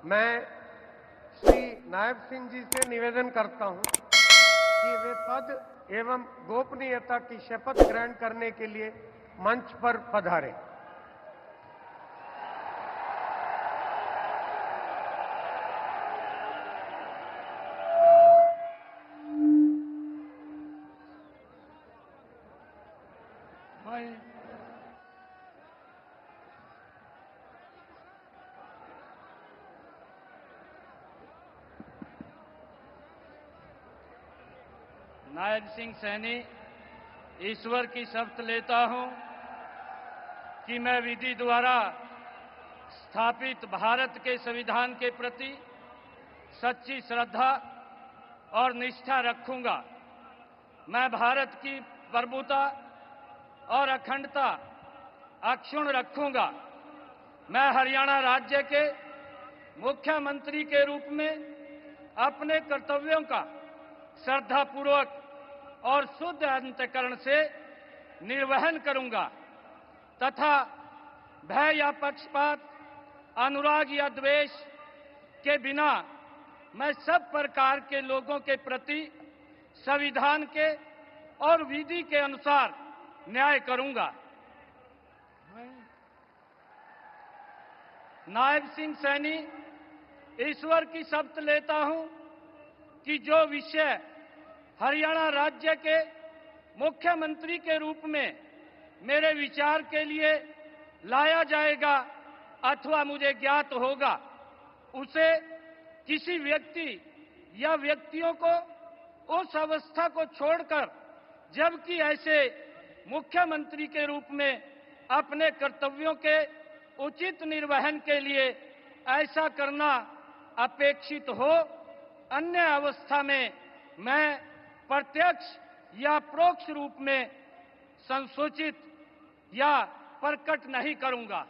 मैं श्री नायब सिंह जी से निवेदन करता हूं कि वे पद एवं गोपनीयता की शपथ ग्रहण करने के लिए मंच पर पधारें। नायब सिंह सैनी ईश्वर की शपथ लेता हूं कि मैं विधि द्वारा स्थापित भारत के संविधान के प्रति सच्ची श्रद्धा और निष्ठा रखूंगा। मैं भारत की प्रभुता और अखंडता अक्षुण्ण रखूंगा। मैं हरियाणा राज्य के मुख्यमंत्री के रूप में अपने कर्तव्यों का श्रद्धापूर्वक और शुद्ध अंतःकरण से निर्वहन करूंगा तथा भय या पक्षपात, अनुराग या द्वेष के बिना मैं सब प्रकार के लोगों के प्रति संविधान के और विधि के अनुसार न्याय करूंगा। नायब सिंह सैनी ईश्वर की शपथ लेता हूं कि जो विषय हरियाणा राज्य के मुख्यमंत्री के रूप में मेरे विचार के लिए लाया जाएगा अथवा मुझे ज्ञात होगा, उसे किसी व्यक्ति या व्यक्तियों को उस अवस्था को छोड़कर, जबकि ऐसे मुख्यमंत्री के रूप में अपने कर्तव्यों के उचित निर्वहन के लिए ऐसा करना अपेक्षित हो, अन्य अवस्था में मैं प्रत्यक्ष या परोक्ष रूप में संसूचित या प्रकट नहीं करूंगा।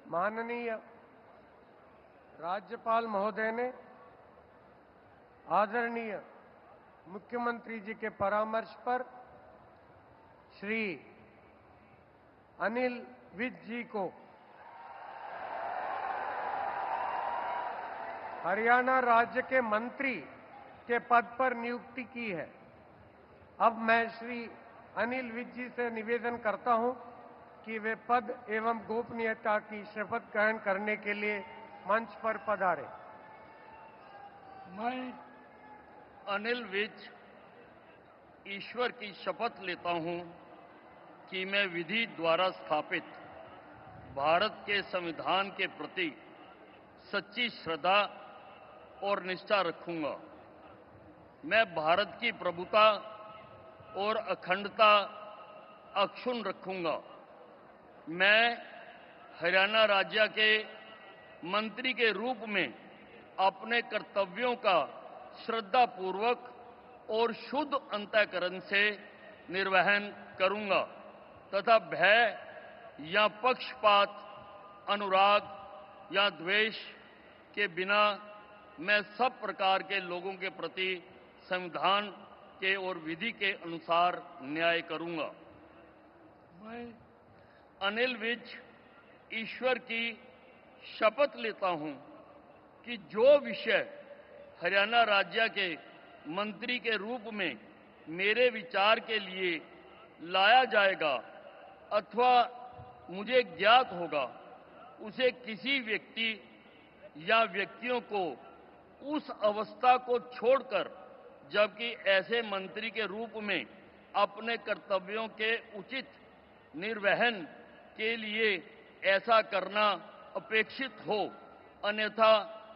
माननीय राज्यपाल महोदय ने आदरणीय मुख्यमंत्री जी के परामर्श पर श्री अनिल विज जी को हरियाणा राज्य के मंत्री के पद पर नियुक्ति की है। अब मैं श्री अनिल विज जी से निवेदन करता हूं कि वे पद एवं गोपनीयता की शपथ ग्रहण करने के लिए मंच पर पधारें। मैं अनिल विज ईश्वर की शपथ लेता हूं कि मैं विधि द्वारा स्थापित भारत के संविधान के प्रति सच्ची श्रद्धा और निष्ठा रखूंगा। मैं भारत की प्रभुता और अखंडता अक्षुण्ण रखूंगा। मैं हरियाणा राज्य के मंत्री के रूप में अपने कर्तव्यों का श्रद्धापूर्वक और शुद्ध अंतःकरण से निर्वहन करूंगा तथा भय या पक्षपात, अनुराग या द्वेष के बिना मैं सब प्रकार के लोगों के प्रति संविधान के और विधि के अनुसार न्याय करूंगा। मैं अनिल विज ईश्वर की शपथ लेता हूं कि जो विषय हरियाणा राज्य के मंत्री के रूप में मेरे विचार के लिए लाया जाएगा अथवा मुझे ज्ञात होगा, उसे किसी व्यक्ति या व्यक्तियों को उस अवस्था को छोड़कर, जबकि ऐसे मंत्री के रूप में अपने कर्तव्यों के उचित निर्वहन के लिए ऐसा करना अपेक्षित हो, अन्यथा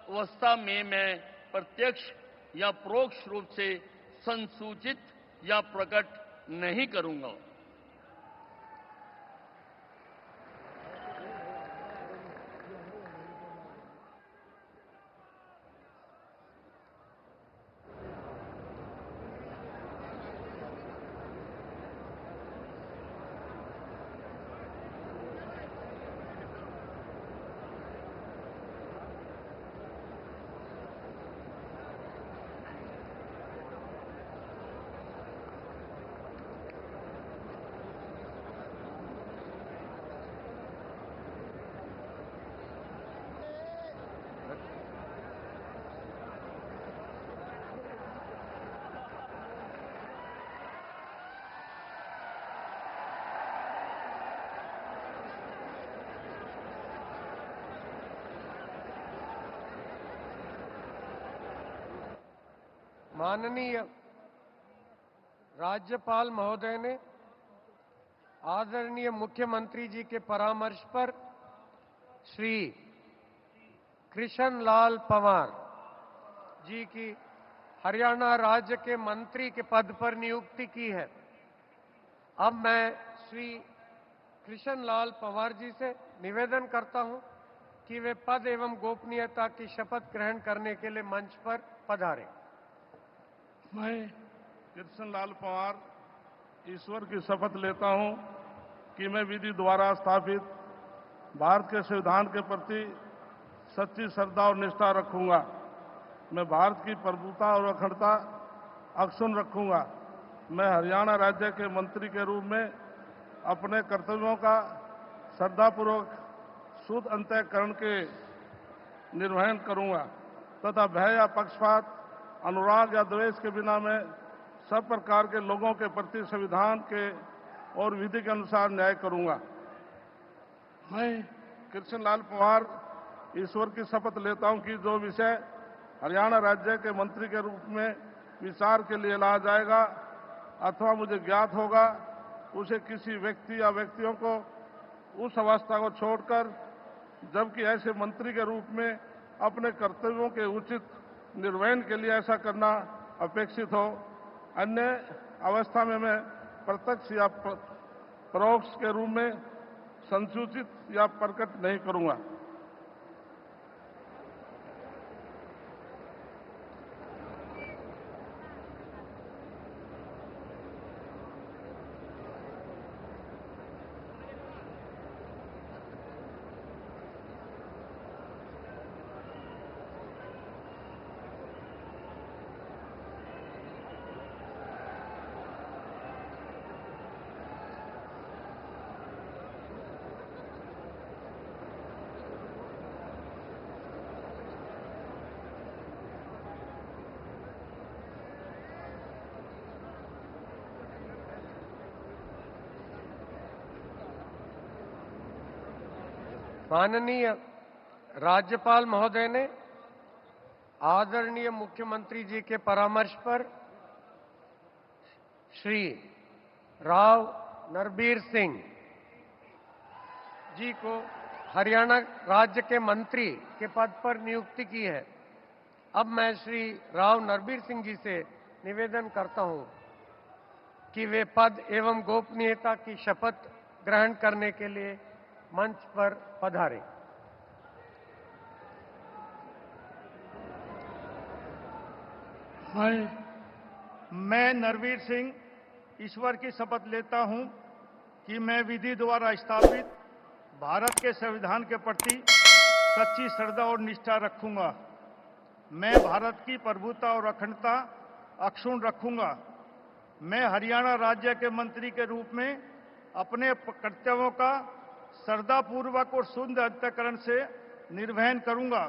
अवस्था में मैं प्रत्यक्ष या परोक्ष रूप से संसूचित या प्रकट नहीं करूंगा। माननीय राज्यपाल महोदय ने आदरणीय मुख्यमंत्री जी के परामर्श पर श्री कृष्ण लाल पंवार जी की हरियाणा राज्य के मंत्री के पद पर नियुक्ति की है। अब मैं श्री कृष्ण लाल पंवार जी से निवेदन करता हूं कि वे पद एवं गोपनीयता की शपथ ग्रहण करने के लिए मंच पर पधारें। मैं कृष्ण लाल पंवार ईश्वर की शपथ लेता हूं कि मैं विधि द्वारा स्थापित भारत के संविधान के प्रति सच्ची श्रद्धा और निष्ठा रखूंगा। मैं भारत की प्रभुता और अखंडता अक्षुण्ण रखूंगा। मैं हरियाणा राज्य के मंत्री के रूप में अपने कर्तव्यों का श्रद्धापूर्वक शुद्ध अंतःकरण के निर्वहन करूंगा तथा भय या पक्षपात, अनुराग या द्वेष के बिना मैं सब प्रकार के लोगों के प्रति संविधान के और विधि के अनुसार न्याय करूंगा। मैं कृष्ण लाल पंवार ईश्वर की शपथ लेता हूं कि जो विषय हरियाणा राज्य के मंत्री के रूप में विचार के लिए लाया जाएगा अथवा मुझे ज्ञात होगा, उसे किसी व्यक्ति या व्यक्तियों को उस अवस्था को छोड़कर, जबकि ऐसे मंत्री के रूप में अपने कर्तव्यों के उचित निर्वहन के लिए ऐसा करना अपेक्षित हो, अन्य अवस्था में मैं प्रत्यक्ष या परोक्ष के रूप में संसूचित या प्रकट नहीं करूंगा। माननीय राज्यपाल महोदय ने आदरणीय मुख्यमंत्री जी के परामर्श पर श्री राव नरबीर सिंह जी को हरियाणा राज्य के मंत्री के पद पर नियुक्ति की है। अब मैं श्री राव नरबीर सिंह जी से निवेदन करता हूं कि वे पद एवं गोपनीयता की शपथ ग्रहण करने के लिए मंच पर पधारें। मैं नरवीर सिंह ईश्वर की शपथ लेता हूं कि मैं विधि द्वारा स्थापित भारत के संविधान के प्रति सच्ची श्रद्धा और निष्ठा रखूंगा। मैं भारत की प्रभुता और अखंडता अक्षुण्ण रखूंगा। मैं हरियाणा राज्य के मंत्री के रूप में अपने कर्तव्यों का श्रद्धापूर्वक और शुद्ध अंतःकरण से निर्वहन करूंगा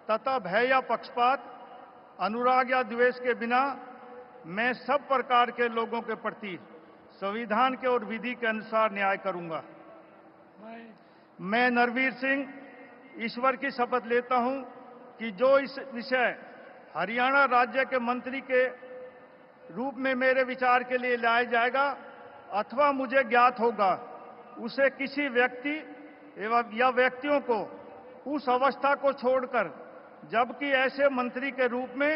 तथा भय या पक्षपात, अनुराग या द्वेष के बिना मैं सब प्रकार के लोगों के प्रति संविधान के और विधि के अनुसार न्याय करूंगा। मैं नरवीर सिंह ईश्वर की शपथ लेता हूं कि जो इस विषय हरियाणा राज्य के मंत्री के रूप में मेरे विचार के लिए लाया जाएगा अथवा मुझे ज्ञात होगा, उसे किसी व्यक्ति एवं या व्यक्तियों को उस अवस्था को छोड़कर, जबकि ऐसे मंत्री के रूप में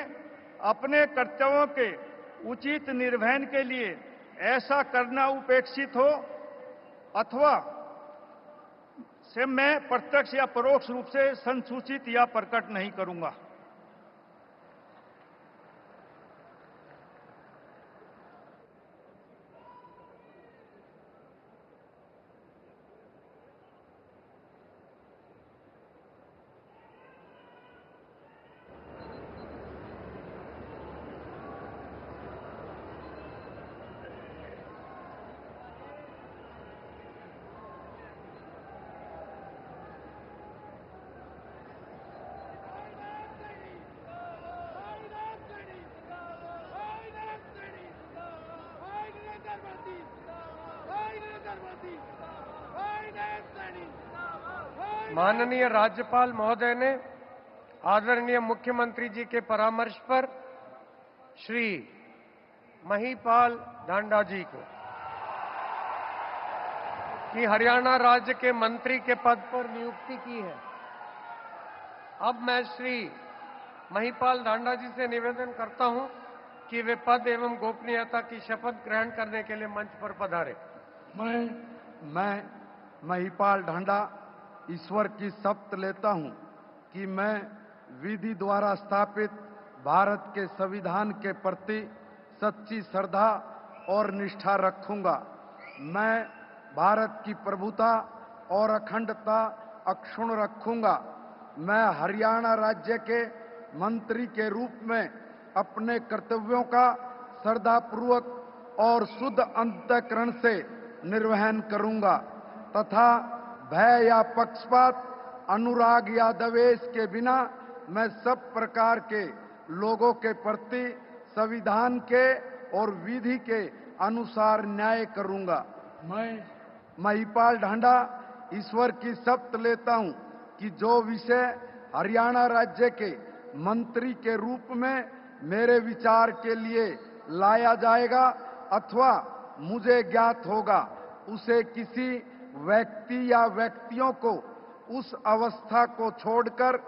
अपने कर्तव्यों के उचित निर्वहन के लिए ऐसा करना उपेक्षित हो अथवा से मैं प्रत्यक्ष या परोक्ष रूप से संसूचित या प्रकट नहीं करूंगा। माननीय राज्यपाल महोदय ने आदरणीय मुख्यमंत्री जी के परामर्श पर श्री महिपाल ढांडा जी को कि हरियाणा राज्य के मंत्री के पद पर नियुक्ति की है। अब मैं श्री महिपाल ढांडा जी से निवेदन करता हूं कि वे पद एवं गोपनीयता की शपथ ग्रहण करने के लिए मंच पर पधारे। मैं महिपाल ढांडा ईश्वर की शपथ लेता हूं कि मैं विधि द्वारा स्थापित भारत के संविधान के प्रति सच्ची श्रद्धा और निष्ठा रखूंगा। मैं भारत की प्रभुता और अखंडता अक्षुण्ण रखूंगा। मैं हरियाणा राज्य के मंत्री के रूप में अपने कर्तव्यों का श्रद्धापूर्वक और शुद्ध अंतःकरण से निर्वहन करूंगा तथा भय या पक्षपात, अनुराग या द्वेष के बिना मैं सब प्रकार के लोगों के प्रति संविधान के और विधि के अनुसार न्याय करूंगा। मैं महिपाल ढांडा ईश्वर की शपथ लेता हूं कि जो विषय हरियाणा राज्य के मंत्री के रूप में मेरे विचार के लिए लाया जाएगा अथवा मुझे ज्ञात होगा, उसे किसी व्यक्ति या व्यक्तियों को उस अवस्था को छोड़कर,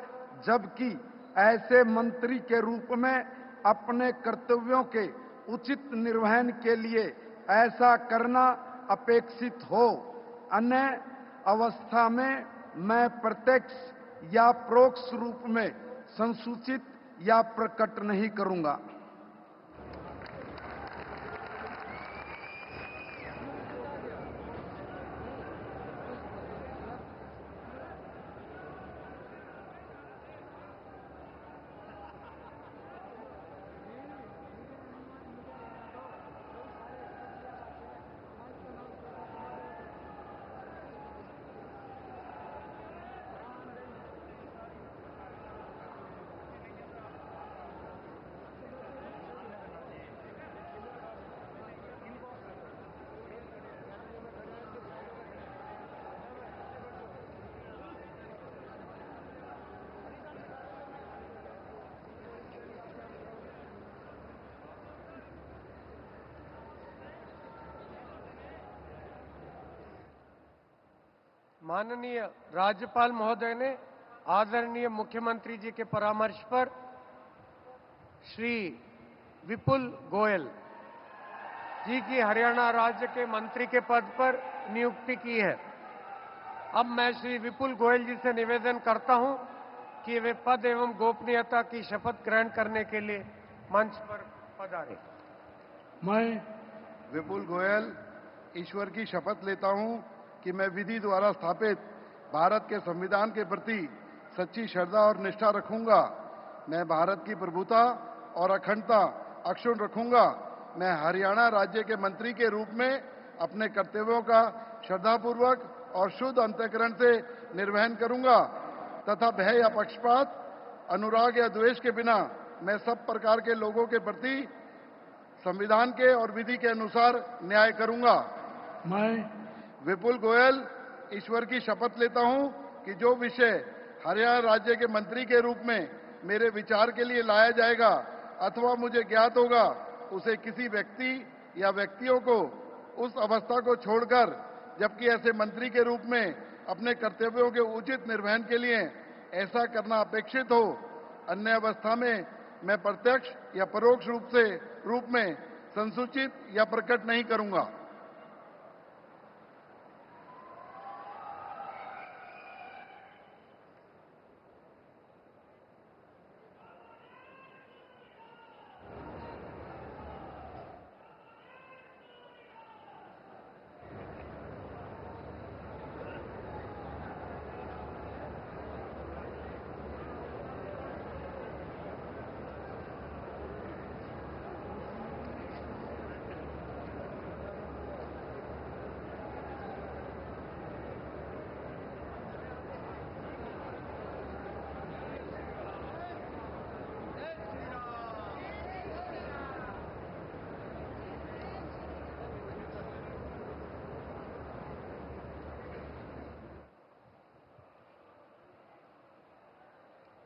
जबकि ऐसे मंत्री के रूप में अपने कर्तव्यों के उचित निर्वहन के लिए ऐसा करना अपेक्षित हो, अन्य अवस्था में मैं प्रत्यक्ष या परोक्ष रूप में संसूचित या प्रकट नहीं करूंगा। माननीय राज्यपाल महोदय ने आदरणीय मुख्यमंत्री जी के परामर्श पर श्री विपुल गोयल जी की हरियाणा राज्य के मंत्री के पद पर नियुक्ति की है। अब मैं श्री विपुल गोयल जी से निवेदन करता हूं कि वे पद एवं गोपनीयता की शपथ ग्रहण करने के लिए मंच पर पधारें। मैं विपुल गोयल ईश्वर की शपथ लेता हूं कि मैं विधि द्वारा स्थापित भारत के संविधान के प्रति सच्ची श्रद्धा और निष्ठा रखूंगा। मैं भारत की प्रभुता और अखंडता अक्षुण्ण रखूंगा। मैं हरियाणा राज्य के मंत्री के रूप में अपने कर्तव्यों का श्रद्धापूर्वक और शुद्ध अंतःकरण से निर्वहन करूंगा तथा भय या पक्षपात, अनुराग या द्वेष के बिना मैं सब प्रकार के लोगों के प्रति संविधान के और विधि के अनुसार न्याय करूंगा। मैं विपुल गोयल ईश्वर की शपथ लेता हूं कि जो विषय हरियाणा राज्य के मंत्री के रूप में मेरे विचार के लिए लाया जाएगा अथवा मुझे ज्ञात होगा, उसे किसी व्यक्ति या व्यक्तियों को उस अवस्था को छोड़कर, जबकि ऐसे मंत्री के रूप में अपने कर्तव्यों के उचित निर्वहन के लिए ऐसा करना अपेक्षित हो, अन्य अवस्था में मैं प्रत्यक्ष या परोक्ष रूप में संसूचित या प्रकट नहीं करूंगा।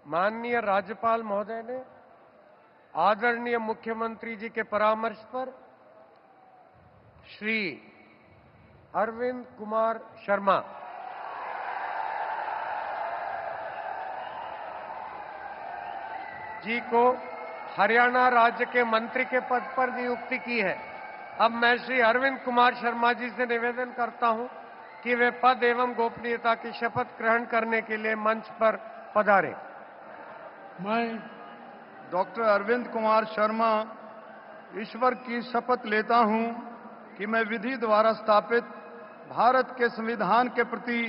माननीय राज्यपाल महोदय ने आदरणीय मुख्यमंत्री जी के परामर्श पर श्री अरविंद कुमार शर्मा जी को हरियाणा राज्य के मंत्री के पद पर नियुक्ति की है। अब मैं श्री अरविंद कुमार शर्मा जी से निवेदन करता हूं कि वे पद एवं गोपनीयता की शपथ ग्रहण करने के लिए मंच पर पधारें। मैं डॉक्टर अरविंद कुमार शर्मा ईश्वर की शपथ लेता हूं कि मैं विधि द्वारा स्थापित भारत के संविधान के प्रति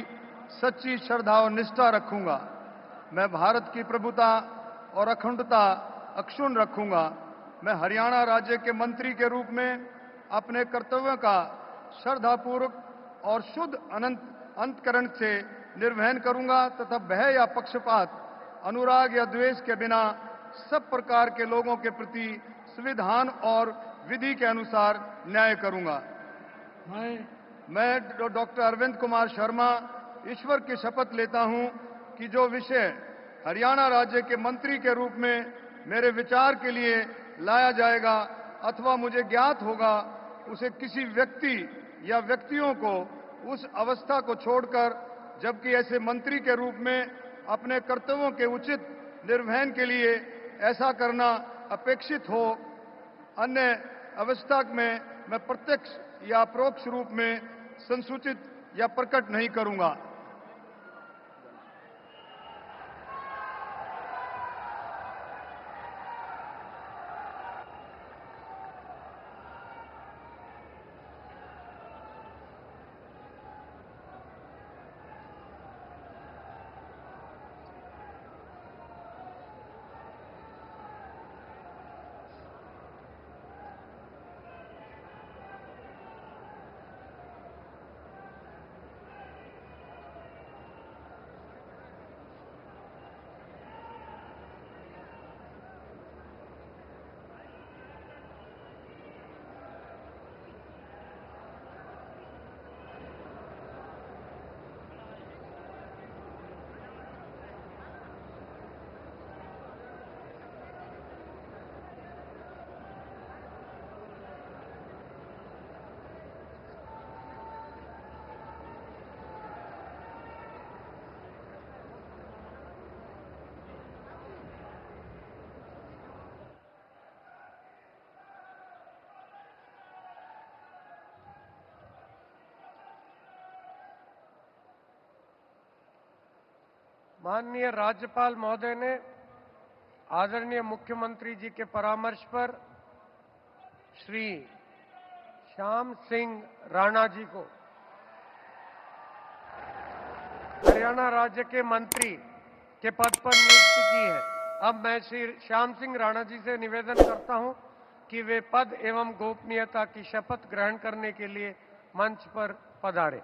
सच्ची श्रद्धा और निष्ठा रखूंगा। मैं भारत की प्रभुता और अखंडता अक्षुण्ण रखूंगा। मैं हरियाणा राज्य के मंत्री के रूप में अपने कर्तव्यों का श्रद्धापूर्वक और शुद्ध अंतःकरण से निर्वहन करूंगा तथा भय या पक्षपात, अनुराग या द्वेष के बिना सब प्रकार के लोगों के प्रति संविधान और विधि के अनुसार न्याय करूंगा। मैं डॉक्टर अरविंद कुमार शर्मा ईश्वर की शपथ लेता हूं कि जो विषय हरियाणा राज्य के मंत्री के रूप में मेरे विचार के लिए लाया जाएगा अथवा मुझे ज्ञात होगा, उसे किसी व्यक्ति या व्यक्तियों को उस अवस्था को छोड़कर, जबकि ऐसे मंत्री के रूप में अपने कर्तव्यों के उचित निर्वहन के लिए ऐसा करना अपेक्षित हो, अन्य अवस्था में मैं प्रत्यक्ष या परोक्ष रूप में संसूचित या प्रकट नहीं करूंगा। माननीय राज्यपाल महोदय ने आदरणीय मुख्यमंत्री जी के परामर्श पर श्री श्याम सिंह राणा जी को हरियाणा राज्य के मंत्री के पद पर नियुक्ति की है। अब मैं श्री श्याम सिंह राणा जी से निवेदन करता हूं कि वे पद एवं गोपनीयता की शपथ ग्रहण करने के लिए मंच पर पधारे।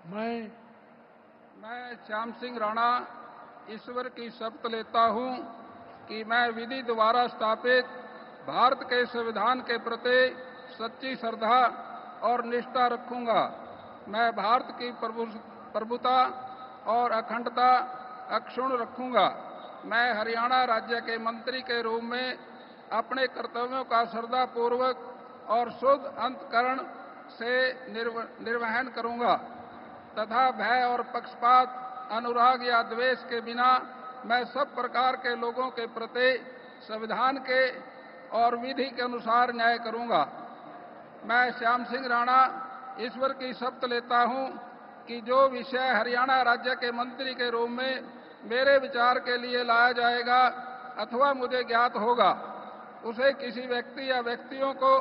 मैं श्याम सिंह राणा ईश्वर की शपथ लेता हूं कि मैं विधि द्वारा स्थापित भारत के संविधान के प्रति सच्ची श्रद्धा और निष्ठा रखूंगा। मैं भारत की प्रभुता और अखंडता अक्षुण्ण रखूंगा। मैं हरियाणा राज्य के मंत्री के रूप में अपने कर्तव्यों का श्रद्धापूर्वक और शुद्ध अंतःकरण से निर्वहन करूंगा तथा भय और पक्षपात, अनुराग या द्वेष के बिना मैं सब प्रकार के लोगों के प्रति संविधान के और विधि के अनुसार न्याय करूंगा। मैं श्याम सिंह राणा ईश्वर की शपथ लेता हूं कि जो विषय हरियाणा राज्य के मंत्री के रूप में मेरे विचार के लिए लाया जाएगा अथवा मुझे ज्ञात होगा, उसे किसी व्यक्ति या व्यक्तियों को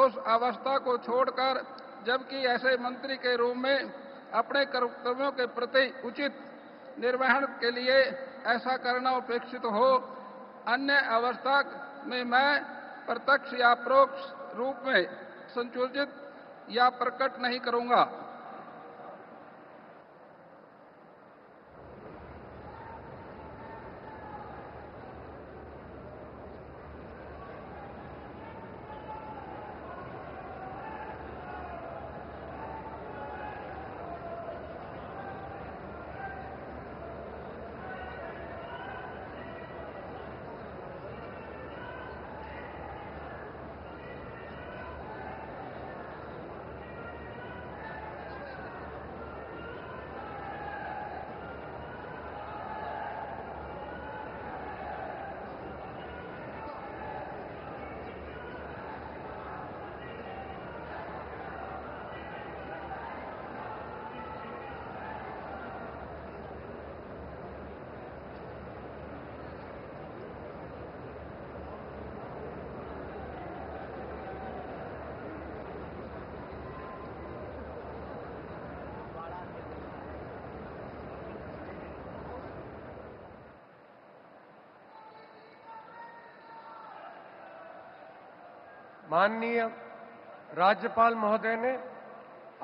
उस अवस्था को छोड़कर, जबकि ऐसे मंत्री के रूप में अपने कर्तव्यों के प्रति उचित निर्वहन के लिए ऐसा करना अपेक्षित हो, अन्य अवस्था में मैं प्रत्यक्ष या परोक्ष रूप में संशोधित या प्रकट नहीं करूंगा। माननीय राज्यपाल महोदय ने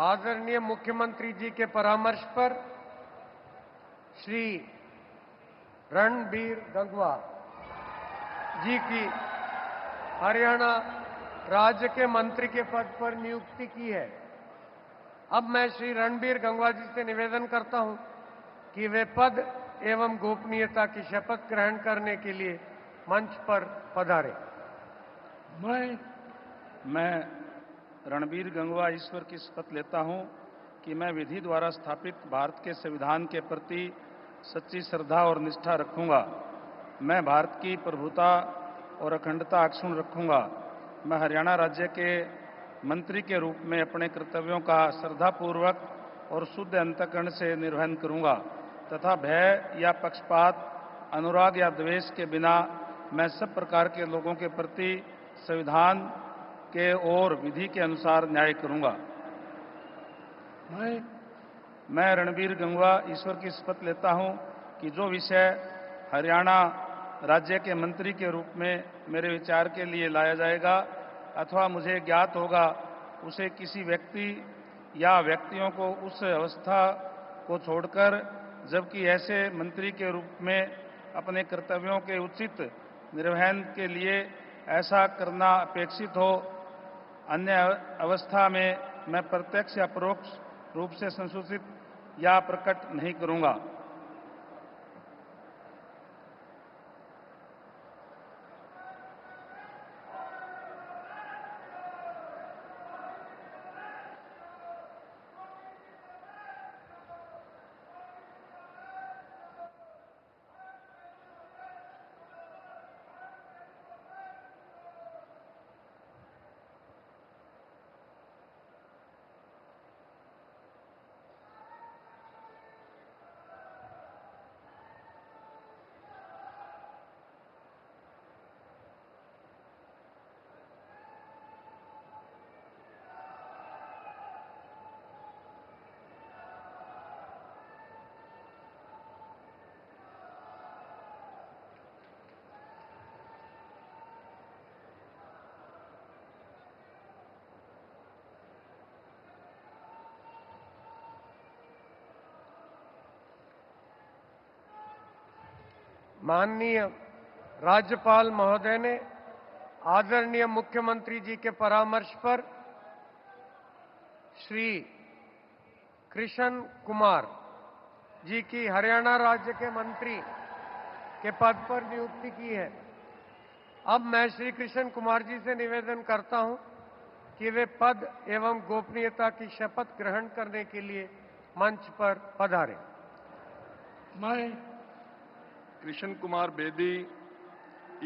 आदरणीय मुख्यमंत्री जी के परामर्श पर श्री रणबीर गंगवा जी की हरियाणा राज्य के मंत्री के पद पर नियुक्ति की है। अब मैं श्री रणबीर गंगवा जी से निवेदन करता हूं कि वे पद एवं गोपनीयता की शपथ ग्रहण करने के लिए मंच पर पधारे। मैं रणबीर गंगवा ईश्वर की शपथ लेता हूं कि मैं विधि द्वारा स्थापित भारत के संविधान के प्रति सच्ची श्रद्धा और निष्ठा रखूंगा। मैं भारत की प्रभुता और अखंडता अक्षुण्ण रखूंगा। मैं हरियाणा राज्य के मंत्री के रूप में अपने कर्तव्यों का श्रद्धापूर्वक और शुद्ध अंतःकरण से निर्वहन करूंगा तथा भय या पक्षपात, अनुराग या द्वेष के बिना मैं सब प्रकार के लोगों के प्रति संविधान के और विधि के अनुसार न्याय करूंगा। मैं रणबीर गंगवा ईश्वर की शपथ लेता हूं कि जो विषय हरियाणा राज्य के मंत्री के रूप में मेरे विचार के लिए लाया जाएगा अथवा मुझे ज्ञात होगा, उसे किसी व्यक्ति या व्यक्तियों को उस अवस्था को छोड़कर, जबकि ऐसे मंत्री के रूप में अपने कर्तव्यों के उचित निर्वहन के लिए ऐसा करना अपेक्षित हो, अन्य अवस्था में मैं प्रत्यक्ष या परोक्ष रूप से संशोधित या प्रकट नहीं करूंगा। माननीय राज्यपाल महोदय ने आदरणीय मुख्यमंत्री जी के परामर्श पर श्री कृष्ण कुमार जी की हरियाणा राज्य के मंत्री के पद पर नियुक्ति की है। अब मैं श्री कृष्ण कुमार जी से निवेदन करता हूं कि वे पद एवं गोपनीयता की शपथ ग्रहण करने के लिए मंच पर पधारें। मैं कृष्ण कुमार बेदी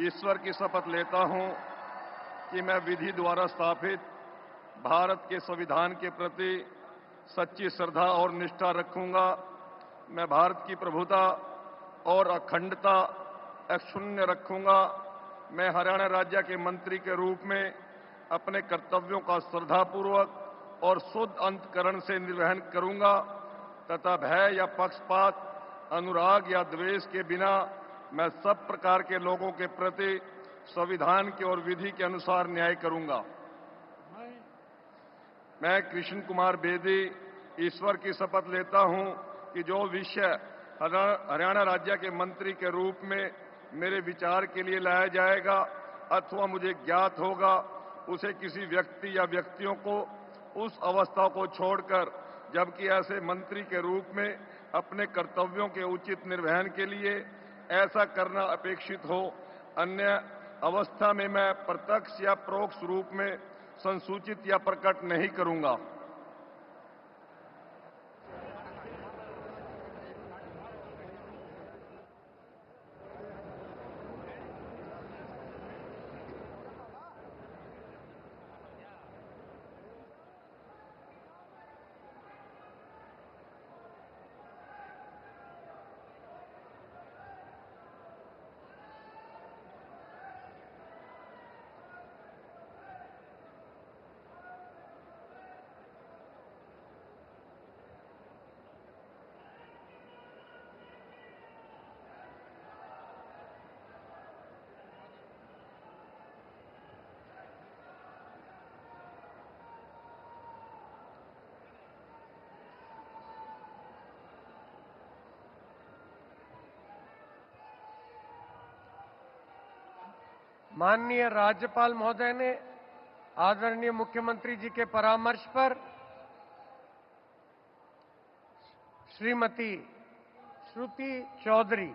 ईश्वर की शपथ लेता हूं कि मैं विधि द्वारा स्थापित भारत के संविधान के प्रति सच्ची श्रद्धा और निष्ठा रखूंगा। मैं भारत की प्रभुता और अखंडता अक्षुण्ण रखूंगा। मैं हरियाणा राज्य के मंत्री के रूप में अपने कर्तव्यों का श्रद्धापूर्वक और शुद्ध अंतकरण से निर्वहन करूंगा तथा भय या पक्षपात, अनुराग या द्वेष के बिना मैं सब प्रकार के लोगों के प्रति संविधान के और विधि के अनुसार न्याय करूंगा। मैं कृष्ण कुमार बेदी ईश्वर की शपथ लेता हूं कि जो विषय हरियाणा राज्य के मंत्री के रूप में मेरे विचार के लिए लाया जाएगा अथवा मुझे ज्ञात होगा, उसे किसी व्यक्ति या व्यक्तियों को उस अवस्था को छोड़कर, जबकि ऐसे मंत्री के रूप में अपने कर्तव्यों के उचित निर्वहन के लिए ऐसा करना अपेक्षित हो, अन्य अवस्था में मैं प्रत्यक्ष या परोक्ष रूप में संसूचित या प्रकट नहीं करूंगा। माननीय राज्यपाल महोदय ने आदरणीय मुख्यमंत्री जी के परामर्श पर श्रीमती श्रुति चौधरी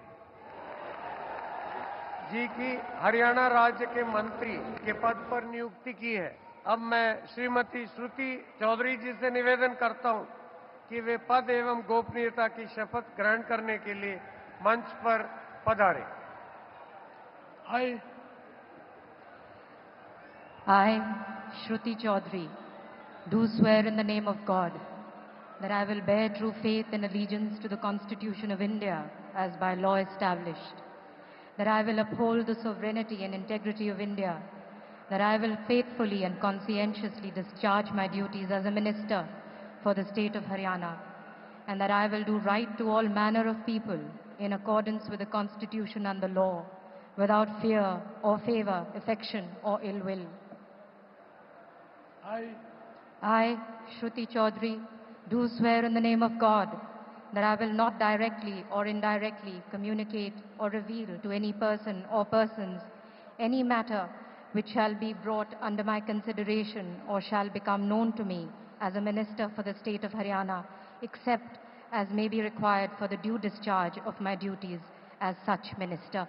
जी की हरियाणा राज्य के मंत्री के पद पर नियुक्ति की है। अब मैं श्रीमती श्रुति चौधरी जी से निवेदन करता हूं कि वे पद एवं गोपनीयता की शपथ ग्रहण करने के लिए मंच पर पधारें। I, Shruti Chaudhary, do swear in the name of God that I will bear true faith and allegiance to the Constitution of India as by law established, that I will uphold the sovereignty and integrity of India, that I will faithfully and conscientiously discharge my duties as a minister for the state of Haryana, and that I will do right to all manner of people in accordance with the Constitution and the law, without fear or favor, affection or ill will. I, Shruti Chaudhary, do swear in the name of God that I will not directly or indirectly communicate or reveal to any person or persons any matter which shall be brought under my consideration or shall become known to me as a minister for the state of Haryana, except as may be required for the due discharge of my duties as such minister.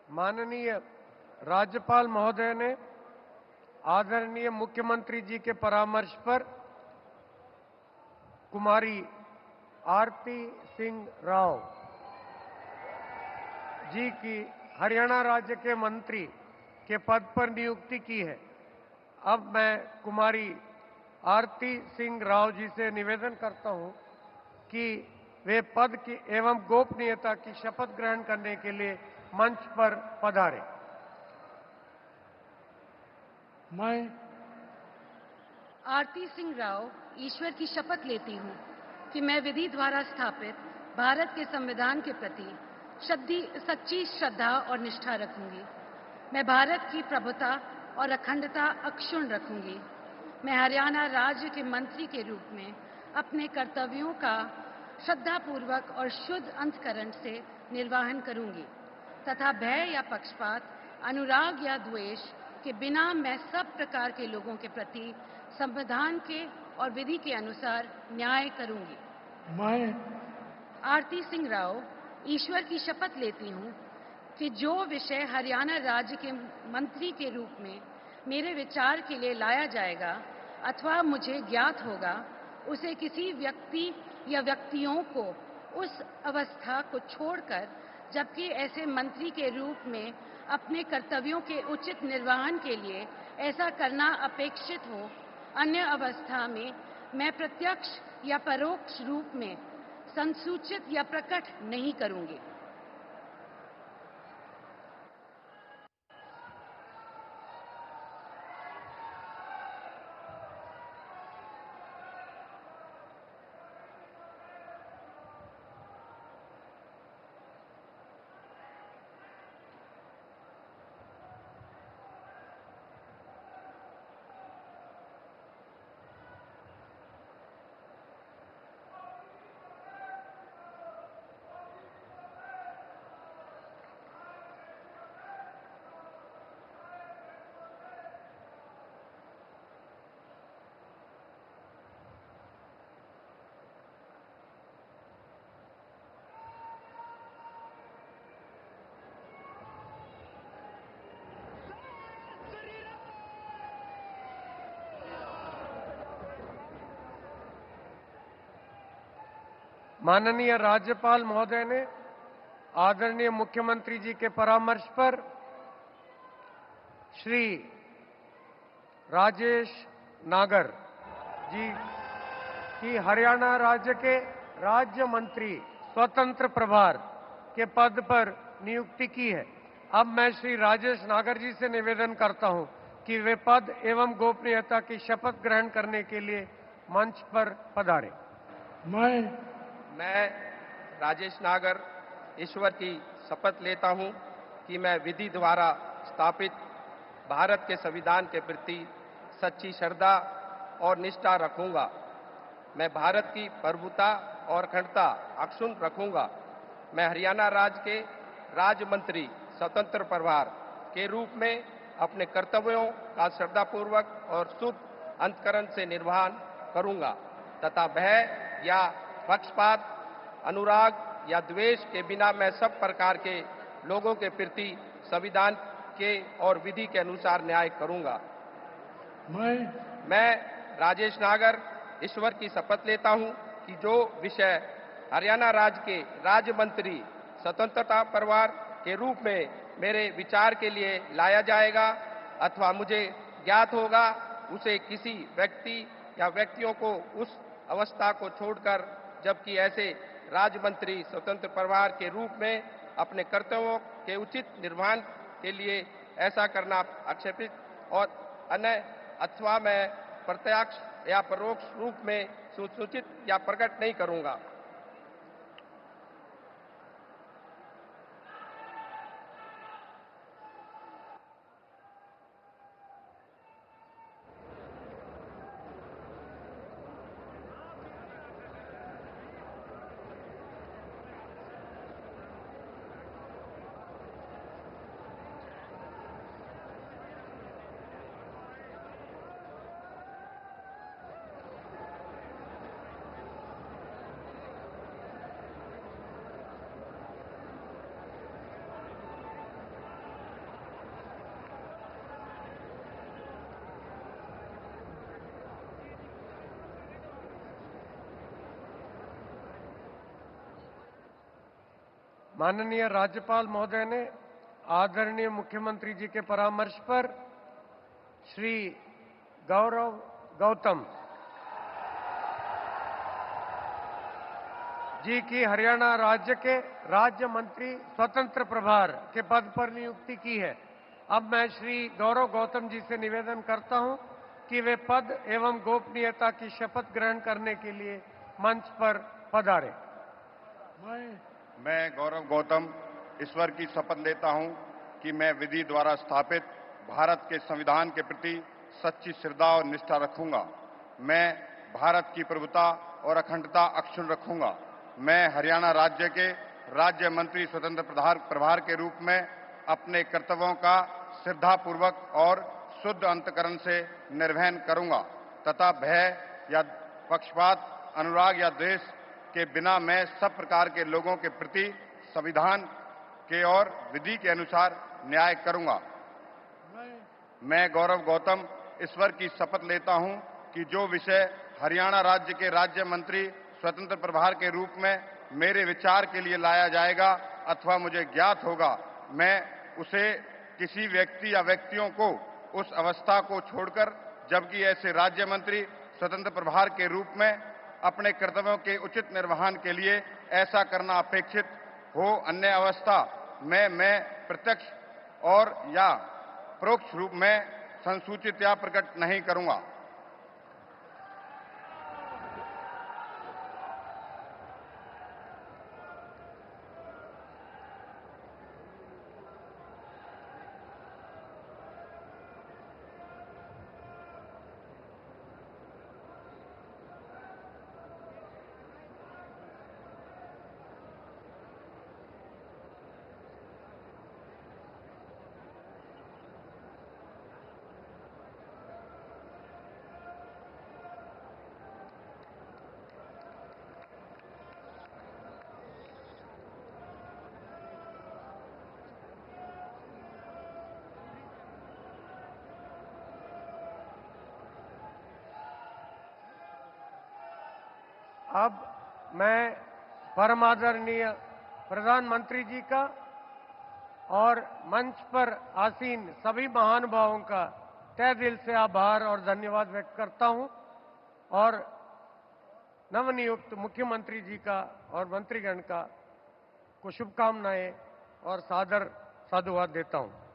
माननीय राज्यपाल महोदय ने आदरणीय मुख्यमंत्री जी के परामर्श पर कुमारी आरती सिंह राव जी की हरियाणा राज्य के मंत्री के पद पर नियुक्ति की है। अब मैं कुमारी आरती सिंह राव जी से निवेदन करता हूं कि वे पद की एवं गोपनीयता की शपथ ग्रहण करने के लिए मंच पर पधारें। मैं आरती सिंह राव ईश्वर की शपथ लेती हूँ कि मैं विधि द्वारा स्थापित भारत के संविधान के प्रति सच्ची श्रद्धा और निष्ठा रखूंगी। मैं भारत की प्रभुता और अखंडता अक्षुण्ण रखूंगी। मैं हरियाणा राज्य के मंत्री के रूप में अपने कर्तव्यों का श्रद्धापूर्वक और शुद्ध अंतःकरण से निर्वहन करूंगी तथा भय या पक्षपात, अनुराग या द्वेष के बिना मैं सब प्रकार के लोगों के प्रति संविधान के और विधि के अनुसार न्याय करूंगी। मैं आरती सिंह राव ईश्वर की शपथ लेती हूँ कि जो विषय हरियाणा राज्य के मंत्री के रूप में मेरे विचार के लिए लाया जाएगा अथवा मुझे ज्ञात होगा, उसे किसी व्यक्ति या व्यक्तियों को उस अवस्था को छोड़कर, जबकि ऐसे मंत्री के रूप में अपने कर्तव्यों के उचित निर्वहन के लिए ऐसा करना अपेक्षित हो, अन्य अवस्था में मैं प्रत्यक्ष या परोक्ष रूप में संसूचित या प्रकट नहीं करूंगी। माननीय राज्यपाल महोदय ने आदरणीय मुख्यमंत्री जी के परामर्श पर श्री राजेश नागर जी की हरियाणा राज्य के राज्य मंत्री स्वतंत्र प्रभार के पद पर नियुक्ति की है। अब मैं श्री राजेश नागर जी से निवेदन करता हूं कि वे पद एवं गोपनीयता की शपथ ग्रहण करने के लिए मंच पर पधारें। मैं राजेश नागर ईश्वर की शपथ लेता हूं कि मैं विधि द्वारा स्थापित भारत के संविधान के प्रति सच्ची श्रद्धा और निष्ठा रखूंगा। मैं भारत की प्रभुता और अखंडता अक्षुण्ण रखूंगा। मैं हरियाणा राज्य के राज्य मंत्री स्वतंत्र प्रभार के रूप में अपने कर्तव्यों का श्रद्धापूर्वक और शुद्ध अंतःकरण से निर्वहन करूंगा तथा भय या पक्षपात, अनुराग या द्वेष के बिना मैं सब प्रकार के लोगों के प्रति संविधान के और विधि के अनुसार न्याय करूंगा। मैं राजेश नागर ईश्वर की शपथ लेता हूं कि जो विषय हरियाणा राज्य के राज्य मंत्री स्वतंत्रता परिवार के रूप में मेरे विचार के लिए लाया जाएगा अथवा मुझे ज्ञात होगा, उसे किसी व्यक्ति या व्यक्तियों को उस अवस्था को छोड़कर, जबकि ऐसे राज्य मंत्री स्वतंत्र परिवार के रूप में अपने कर्तव्यों के उचित निर्वहन के लिए ऐसा करना आक्षेपित और अन्य अथवा मैं प्रत्यक्ष या परोक्ष रूप में सूचित या प्रकट नहीं करूंगा। माननीय राज्यपाल महोदय ने आदरणीय मुख्यमंत्री जी के परामर्श पर श्री गौरव गौतम जी की हरियाणा राज्य के राज्य मंत्री स्वतंत्र प्रभार के पद पर नियुक्ति की है। अब मैं श्री गौरव गौतम जी से निवेदन करता हूं कि वे पद एवं गोपनीयता की शपथ ग्रहण करने के लिए मंच पर पधारें। मैं गौरव गौतम ईश्वर की शपथ लेता हूं कि मैं विधि द्वारा स्थापित भारत के संविधान के प्रति सच्ची श्रद्धा और निष्ठा रखूंगा। मैं भारत की प्रभुता और अखंडता अक्षुण्ण रखूंगा। मैं हरियाणा राज्य के राज्य मंत्री स्वतंत्र प्रभार के रूप में अपने कर्तव्यों का श्रद्धापूर्वक और शुद्ध अंतकरण से निर्वहन करूंगा तथा भय या पक्षपात, अनुराग या द्वेष के बिना मैं सब प्रकार के लोगों के प्रति संविधान के और विधि के अनुसार न्याय करूंगा। मैं गौरव गौतम ईश्वर की शपथ लेता हूं कि जो विषय हरियाणा राज्य के राज्य मंत्री स्वतंत्र प्रभार के रूप में मेरे विचार के लिए लाया जाएगा अथवा मुझे ज्ञात होगा, मैं उसे किसी व्यक्ति या व्यक्तियों को उस अवस्था को छोड़कर, जबकि ऐसे राज्य मंत्री स्वतंत्र प्रभार के रूप में अपने कर्तव्यों के उचित निर्वहन के लिए ऐसा करना अपेक्षित हो, अन्य अवस्था में मैं प्रत्यक्ष और या परोक्ष रूप में संसूचित या प्रकट नहीं करूंगा। अब मैं परम आदरणीय प्रधानमंत्री जी का और मंच पर आसीन सभी महानुभावों का तहे दिल से आभार और धन्यवाद व्यक्त करता हूं और नवनियुक्त मुख्यमंत्री जी का और मंत्रीगण का को शुभकामनाएं और सादर साधुवाद देता हूं।